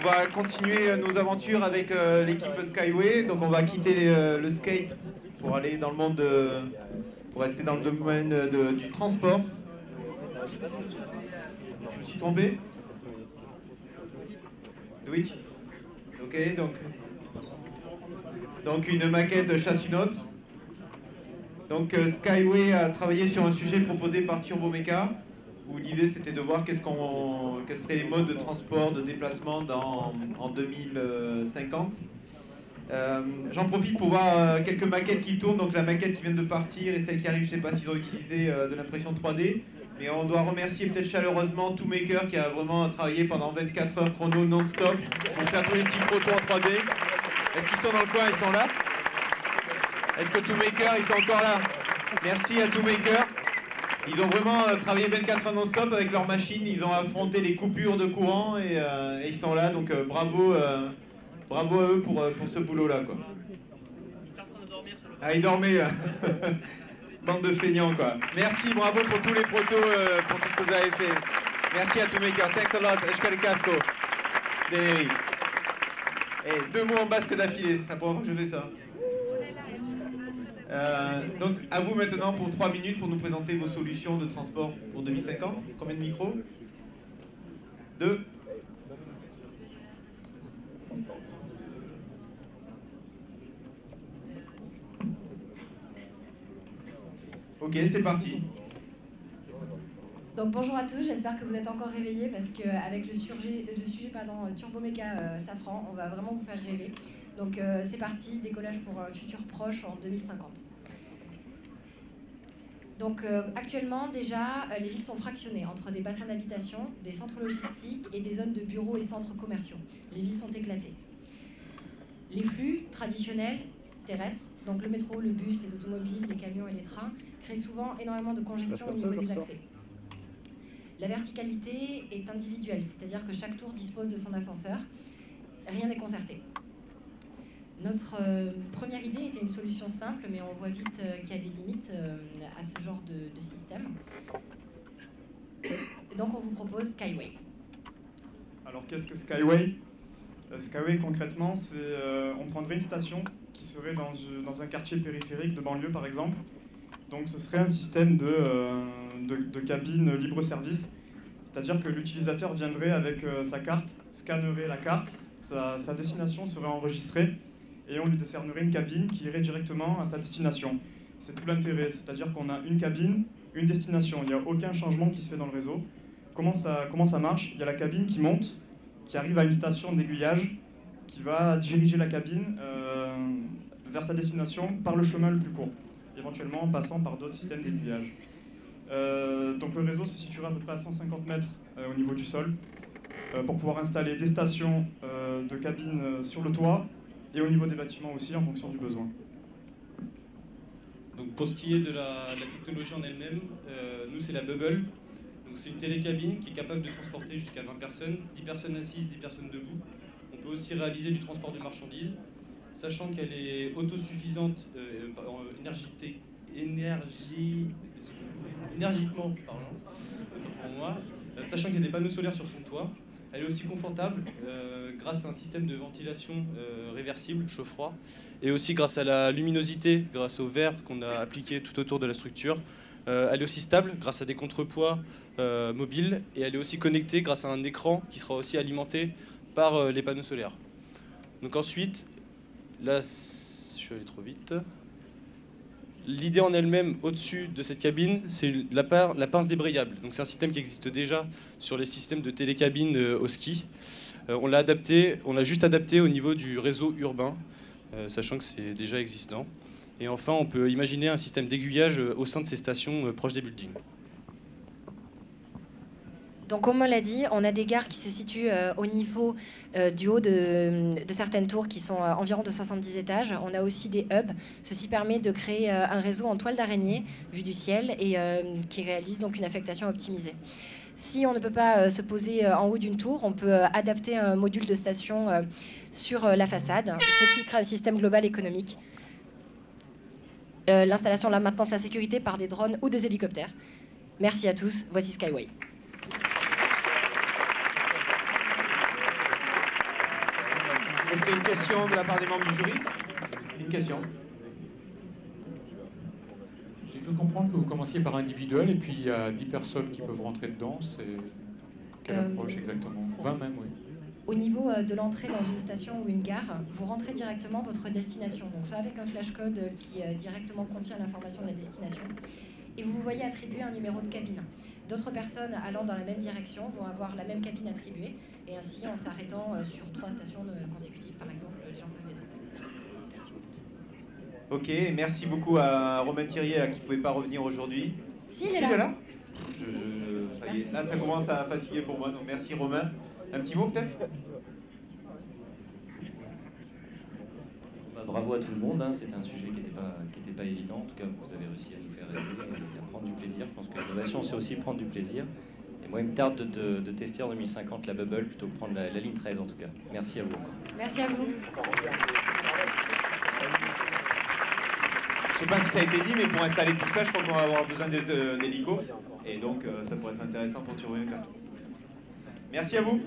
va continuer nos aventures avec l'équipe Skyway. Donc on va quitter le skate pour aller dans le monde pour rester dans le domaine du transport. Je me suis trompé? Twitch. Ok, donc une maquette chasse une autre. Donc Skyway a travaillé sur un sujet proposé par Turbo Mecha, où l'idée c'était de voir quels seraient les modes de transport, de déplacement en 2050. J'en profite pour voir quelques maquettes qui tournent, donc la maquette qui vient de partir et celle qui arrive, je ne sais pas s'ils ont utilisé de l'impression 3D, mais on doit remercier peut-être chaleureusement Toolmaker qui a vraiment travaillé pendant 24 heures chrono non-stop pour faire tous les petits protos en 3D. Est-ce qu'ils sont dans le coin? Ils sont là? Est-ce que Toolmaker, ils sont encore là? Merci à Toolmaker. Ils ont vraiment travaillé 24 heures non-stop avec leur machine. Ils ont affronté les coupures de courant et ils sont là. Donc bravo à eux pour ce boulot-là, quoi. Ah, ils dormaient, là. Bande de feignants, quoi. Merci, bravo pour tous les protos, pour tout ce que vous avez fait. Merci à Toolmaker. Thanks a lot. Eshkal Casco. Deneri. Et 2 mots en basque d'affilée. C'est la première fois que je fais ça. Donc à vous maintenant pour 3 minutes pour nous présenter vos solutions de transport pour 2050. Combien de micros? 2. Ok, c'est parti. Donc bonjour à tous, j'espère que vous êtes encore réveillés parce qu'avec le sujet Turbo Mecha Safran, on va vraiment vous faire rêver. Donc c'est parti, décollage pour un futur proche en 2050. Donc actuellement déjà, les villes sont fractionnées entre des bassins d'habitation, des centres logistiques et des zones de bureaux et centres commerciaux. Les villes sont éclatées. Les flux traditionnels terrestres, donc le métro, le bus, les automobiles, les camions et les trains, créent souvent énormément de congestion au niveau des accès. La verticalité est individuelle, c'est-à-dire que chaque tour dispose de son ascenseur. Rien n'est concerté. Notre première idée était une solution simple, mais on voit vite qu'il y a des limites à ce genre de système. Et donc on vous propose Skyway. Alors qu'est-ce que Skyway? Skyway concrètement, c'est on prendrait une station qui serait dans un quartier périphérique de banlieue par exemple. Donc ce serait un système de cabine libre-service, c'est-à-dire que l'utilisateur viendrait avec sa carte, scannerait la carte, sa destination serait enregistrée et on lui décernerait une cabine qui irait directement à sa destination. C'est tout l'intérêt, c'est-à-dire qu'on a une cabine, une destination, il n'y a aucun changement qui se fait dans le réseau. Comment ça marche? Il y a la cabine qui monte, qui arrive à une station d'aiguillage, qui va diriger la cabine vers sa destination par le chemin le plus court, éventuellement en passant par d'autres systèmes d'aiguillage. Donc le réseau se situera à peu près à 150 mètres au niveau du sol pour pouvoir installer des stations de cabines sur le toit et au niveau des bâtiments aussi en fonction du besoin. Donc pour ce qui est de la technologie en elle-même, nous c'est la Bubble. Donc c'est une télécabine qui est capable de transporter jusqu'à 20 personnes, 10 personnes assises, 10 personnes debout. On peut aussi réaliser du transport de marchandises, sachant qu'elle est autosuffisante énergiquement, pour moi, sachant qu'il y a des panneaux solaires sur son toit. Elle est aussi confortable grâce à un système de ventilation réversible, chaud-froid, et aussi grâce à la luminosité, grâce au verre qu'on a appliqué tout autour de la structure. Elle est aussi stable grâce à des contrepoids mobiles, et elle est aussi connectée grâce à un écran qui sera aussi alimenté par les panneaux solaires. Donc ensuite, là, je suis allé trop vite. L'idée en elle-même, au-dessus de cette cabine, c'est la pince débrayable. Donc c'est un système qui existe déjà sur les systèmes de télécabine au ski. On l'a juste adapté au niveau du réseau urbain, sachant que c'est déjà existant. Et enfin, on peut imaginer un système d'aiguillage au sein de ces stations proches des buildings. Donc comme on l'a dit, on a des gares qui se situent au niveau du haut de certaines tours qui sont environ de 70 étages. On a aussi des hubs. Ceci permet de créer un réseau en toile d'araignée vu du ciel et qui réalise donc une affectation optimisée. Si on ne peut pas se poser en haut d'une tour, on peut adapter un module de station sur la façade, ce qui crée un système global économique. L'installation, la maintenance, la sécurité par des drones ou des hélicoptères. Merci à tous, voici Skyway. Est-ce qu'il y a une question de la part des membres du jury? Une question. J'ai cru comprendre que vous commenciez par individuel et puis il y a 10 personnes qui peuvent rentrer dedans. C'est quelle approche exactement? 20 même, oui. Au niveau de l'entrée dans une station ou une gare, vous rentrez directement votre destination, donc soit avec un flashcode qui directement contient l'information de la destination, et vous vous voyez attribuer un numéro de cabine. D'autres personnes allant dans la même direction vont avoir la même cabine attribuée, et ainsi en s'arrêtant sur 3 stations consécutives par exemple, les gens peuvent descendre. Ok, merci beaucoup à Romain Thirier qui ne pouvait pas revenir aujourd'hui. Si, il est là. Ça y est. Là, ça commence à fatiguer pour moi, donc merci Romain. Un petit mot peut-être? Bravo à tout le monde, hein. C'était un sujet qui n'était pas évident. En tout cas, vous avez réussi à nous faire rêver et à prendre du plaisir. Je pense que l'innovation, c'est aussi prendre du plaisir. Et moi, il me tarde de tester en 2050 la bubble plutôt que prendre la ligne 13 en tout cas. Merci à vous. Merci à vous. Je ne sais pas si ça a été dit, mais pour installer tout ça, je crois qu'on va avoir besoin d'hélico. Et donc, ça pourrait être intéressant pour Turbo Méca. Merci à vous.